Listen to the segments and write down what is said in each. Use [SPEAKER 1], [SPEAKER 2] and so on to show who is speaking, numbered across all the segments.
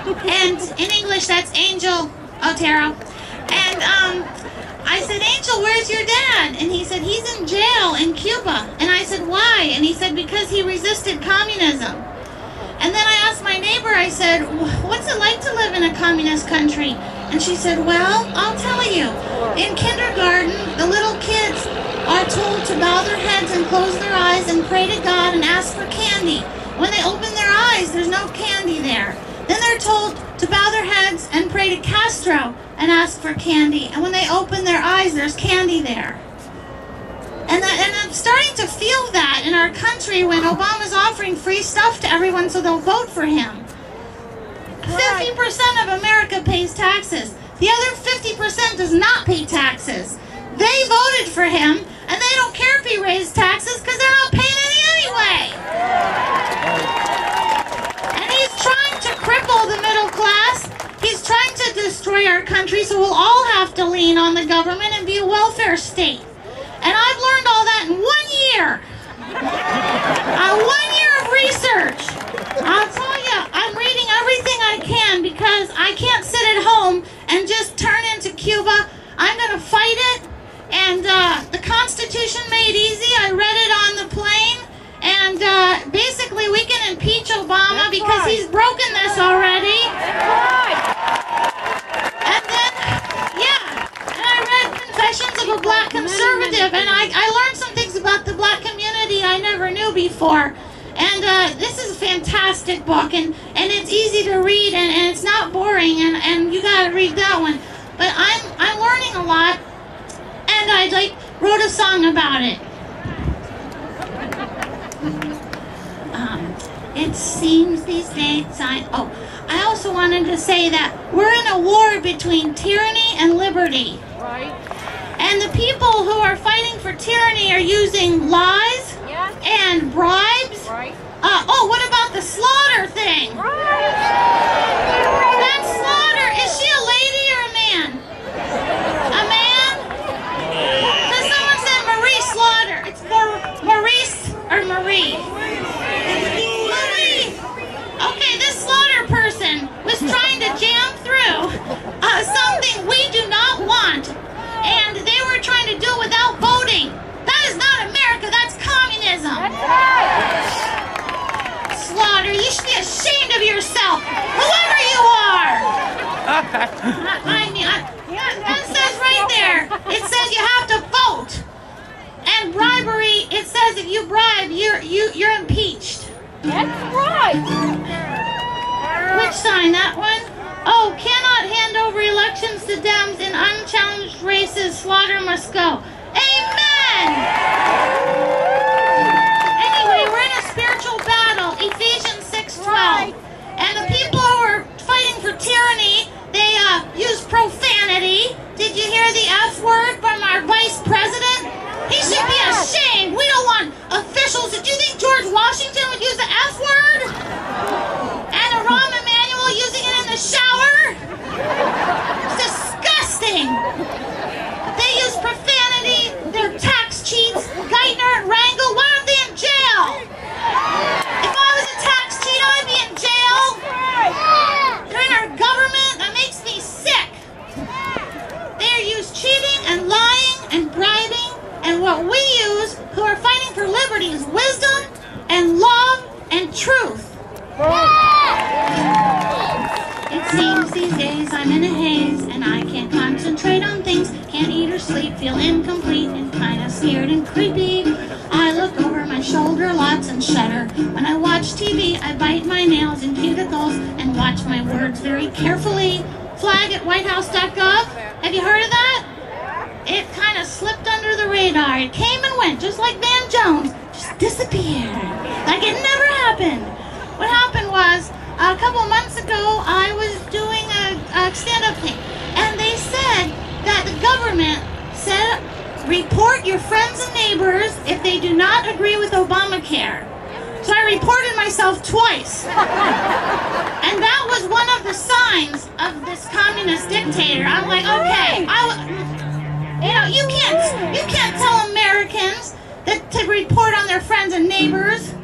[SPEAKER 1] And in English, that's Angel Otero. And I said, Angel, where's your dad? And he said, he's in jail in Cuba. And I said, why? And he said, because he resisted communism. And then I asked my neighbor, I said, what's it like to live in a communist country? And she said, well, I'll tell you. In kindergarten, the little kids are told to bow their heads and close their eyes and pray to God and ask for candy. When they open their eyes, there's no candy there. Then they're told to bow their heads and pray to Castro and ask for candy. And when they open their eyes, there's candy there. And I'm starting to feel that in our country when Obama's offering free stuff to everyone so they'll vote for him. 50% of America pays taxes. The other 50% does not pay taxes. They voted for him, and they don't care if he raised taxes because they're not paying any anyway. And he's trying to cripple the middle class. He's trying to destroy our country so we'll all have to lean on the government and be a welfare state. And I've learned all that in 1 year. 1 year of research. I'll tell you, I'm reading everything I can because I can't sit at home and just turn into Cuba. I'm going to fight it. And the Constitution made easy. I read it on the plane. And basically we can impeach Obama because he's broken this already. And then, yeah, and I read Confessions of a Black Conservative, and I learned some things about the black community I never knew before. And this is a fantastic book, and it's easy to read, and it's not boring, and you gotta read that one. But I'm learning a lot, and I wrote a song about it. It seems these days I also wanted to say that we're in a war between tyranny and liberty.
[SPEAKER 2] Right.
[SPEAKER 1] And the people who are fighting for tyranny are using lies and bribes.
[SPEAKER 2] Right.
[SPEAKER 1] What about the slaughter thing?
[SPEAKER 2] Right.
[SPEAKER 1] That slaughter, is she a lady or a man? A man? Because someone said Marie Slaughter. It's Maurice or Marie? Marie. Okay, this slaughter person was trying to jam through something we do not want. And they were trying to do it without voting. That is not America, that's communism.
[SPEAKER 2] That's right.
[SPEAKER 1] Slaughter, you should be ashamed of yourself, whoever you are. That says right there, it says you have to vote. And bribery, it says if you bribe, you're impeached.
[SPEAKER 2] That's right.
[SPEAKER 1] Which sign, that one? Oh, cannot hand over elections to Dems in unchallenged races. Slaughter must go. Amen! Anyway, we're in a spiritual battle. Ephesians 6:12. And the people who are fighting for tyranny, they use profanity. Did you hear the F word from our vice president? He should be ashamed. We don't want officials. Did you think George Washington would use the F word? And a Rahm Emanuel using it in the shower? It's disgusting. They use profanity. They're tax cheats. Geithner and Rangel, why aren't they in jail? If I was a tax cheat, I'd be in jail. They're in our government. That makes me sick. They use cheating and lying and bribing. And what we use, who are fighting for liberty, is wisdom and love and truth. It seems these days I'm in a haze, and I can't concentrate on things, can't eat or sleep, feel incomplete and kind of scared and creepy. I look over my shoulder lots and shudder. When I watch TV, I bite my nails in cuticles and watch my words very carefully. Flag at whitehouse.gov. Have you heard of that? It kind of slipped under the radar. It came and went, just like Van Jones. Just disappeared. Like it never happened. What happened was, a couple months ago, I was doing a stand-up thing. And they said that the government said, report your friends and neighbors if they do not agree with Obamacare. So I reported myself twice. And that was one of the signs of this communist dictator. I'm like, okay, you can't tell Americans that to report on their friends and neighbors.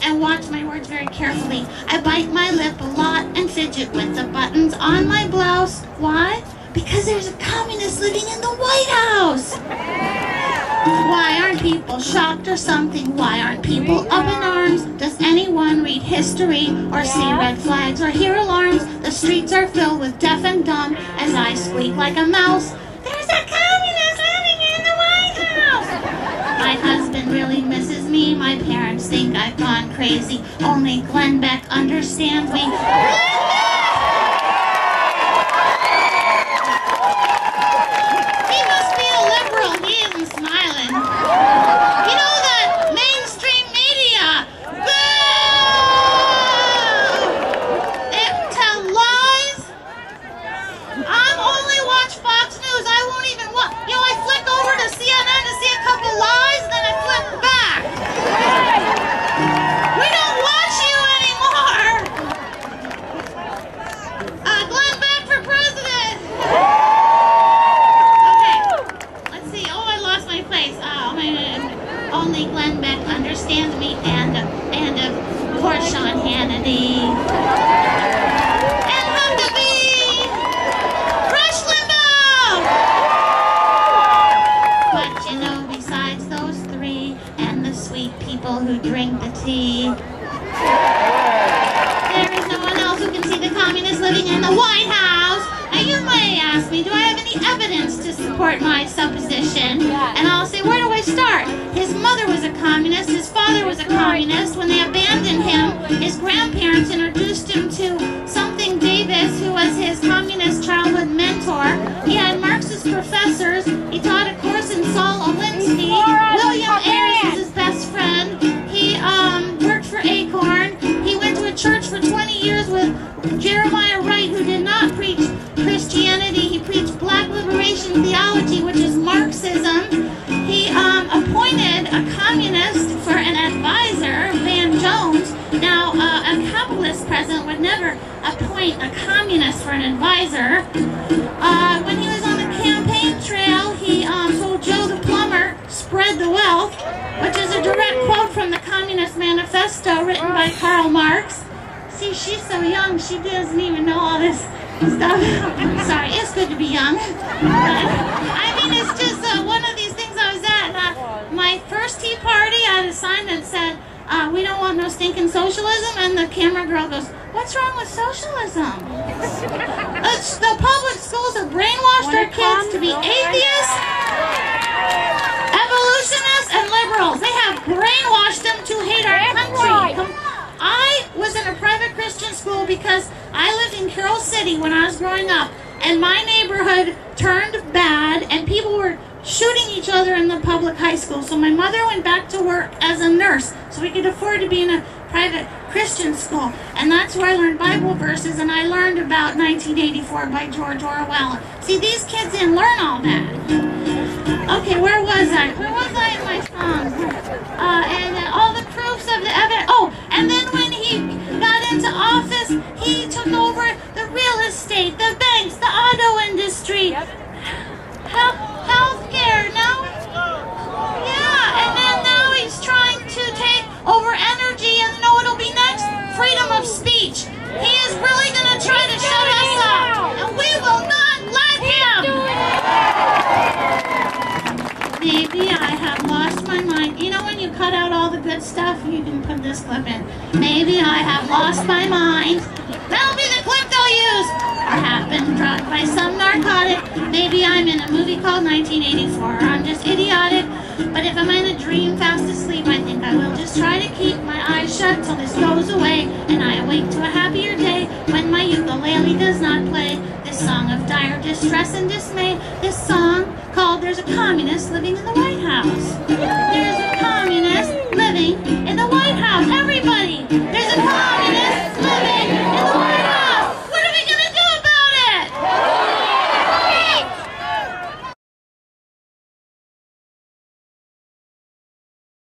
[SPEAKER 1] And watch my words very carefully. I bite my lip a lot and fidget with the on my blouse. Why? Because there's a communist living in the White House. Why aren't people shocked or something? Why aren't people up in arms? Does anyone read history or see red flags or hear alarms? The streets are filled with deaf and dumb as I squeak like a mouse. There's a communist living in the White House. My husband really misses me. My parents think I've gone crazy. Only Glenn Beck understands me. Only Glenn Beck understands me, and of course Sean Hannity, and Huckabee, Rush Limbaugh. But you know, besides those three and the sweet people who drink the tea, there is no one else who can see the communists living in the White House. Now you may ask me, do I have any evidence to support my supposition? And I'll say, where do I start? His mother was a communist, his father was a communist. When they abandoned him, his grandparents introduced him to something Davis, who was his communist childhood mentor. He had Marxist professors. He taught a course in Saul Alinsky. William Ayres was his best friend. He worked for Acorn. He went to a church for 20 years with Jeremiah Wright, who did not preach Christianity. He preached black liberation theology, which is Marxism. He appointed a communist for an advisor, Van Jones. Now, a capitalist president would never appoint a communist for an advisor. When he was on the campaign trail, he told Joe the plumber, spread the wealth, which is a direct quote from the Communist Manifesto written by Karl Marx. See, she's so young, she doesn't even know all this stuff. Sorry, it's good to be young. I mean, it's just one of these things I was at. My first tea party, I had a sign that said, we don't want no stinking socialism, and the camera girl goes, what's wrong with socialism? The public schools have brainwashed our kids to be atheists, evolutionists, and liberals. They have brainwashed them to hate our country. I was in a private Christian school because I lived in Carroll City when I was growing up, and my neighborhood turned bad, and people were shooting each other in the public high school. So my mother went back to work as a nurse, so we could afford to be in a private Christian school. And that's where I learned Bible verses, and I learned about 1984 by George Orwell. See, these kids didn't learn all that. Okay, where was I? Where was I in my song? And all the proofs of the evidence. Oh, and then when he got into office, he took over the real estate, the banks, the auto industry, healthcare, no? Yeah, and then now he's trying to take over energy, and you know what'll be next? Freedom of speech. He is really going to try to shut us up, and we will not let him. Maybe I have lost my mind. You know when you cut out all the good stuff, you can put this clip in. Maybe I have lost my mind. That'll be the clip they'll use. Or have been drugged by some narcotic. Maybe I'm in a movie called 1984. Or I'm just idiotic. But if I'm in a dream fast asleep, I think I will just try to keep my eyes shut till this goes away, and I awake to a happier day when my ukulele does not play this song of dire distress and dismay. This song called There's a Communist Living in the White House. There's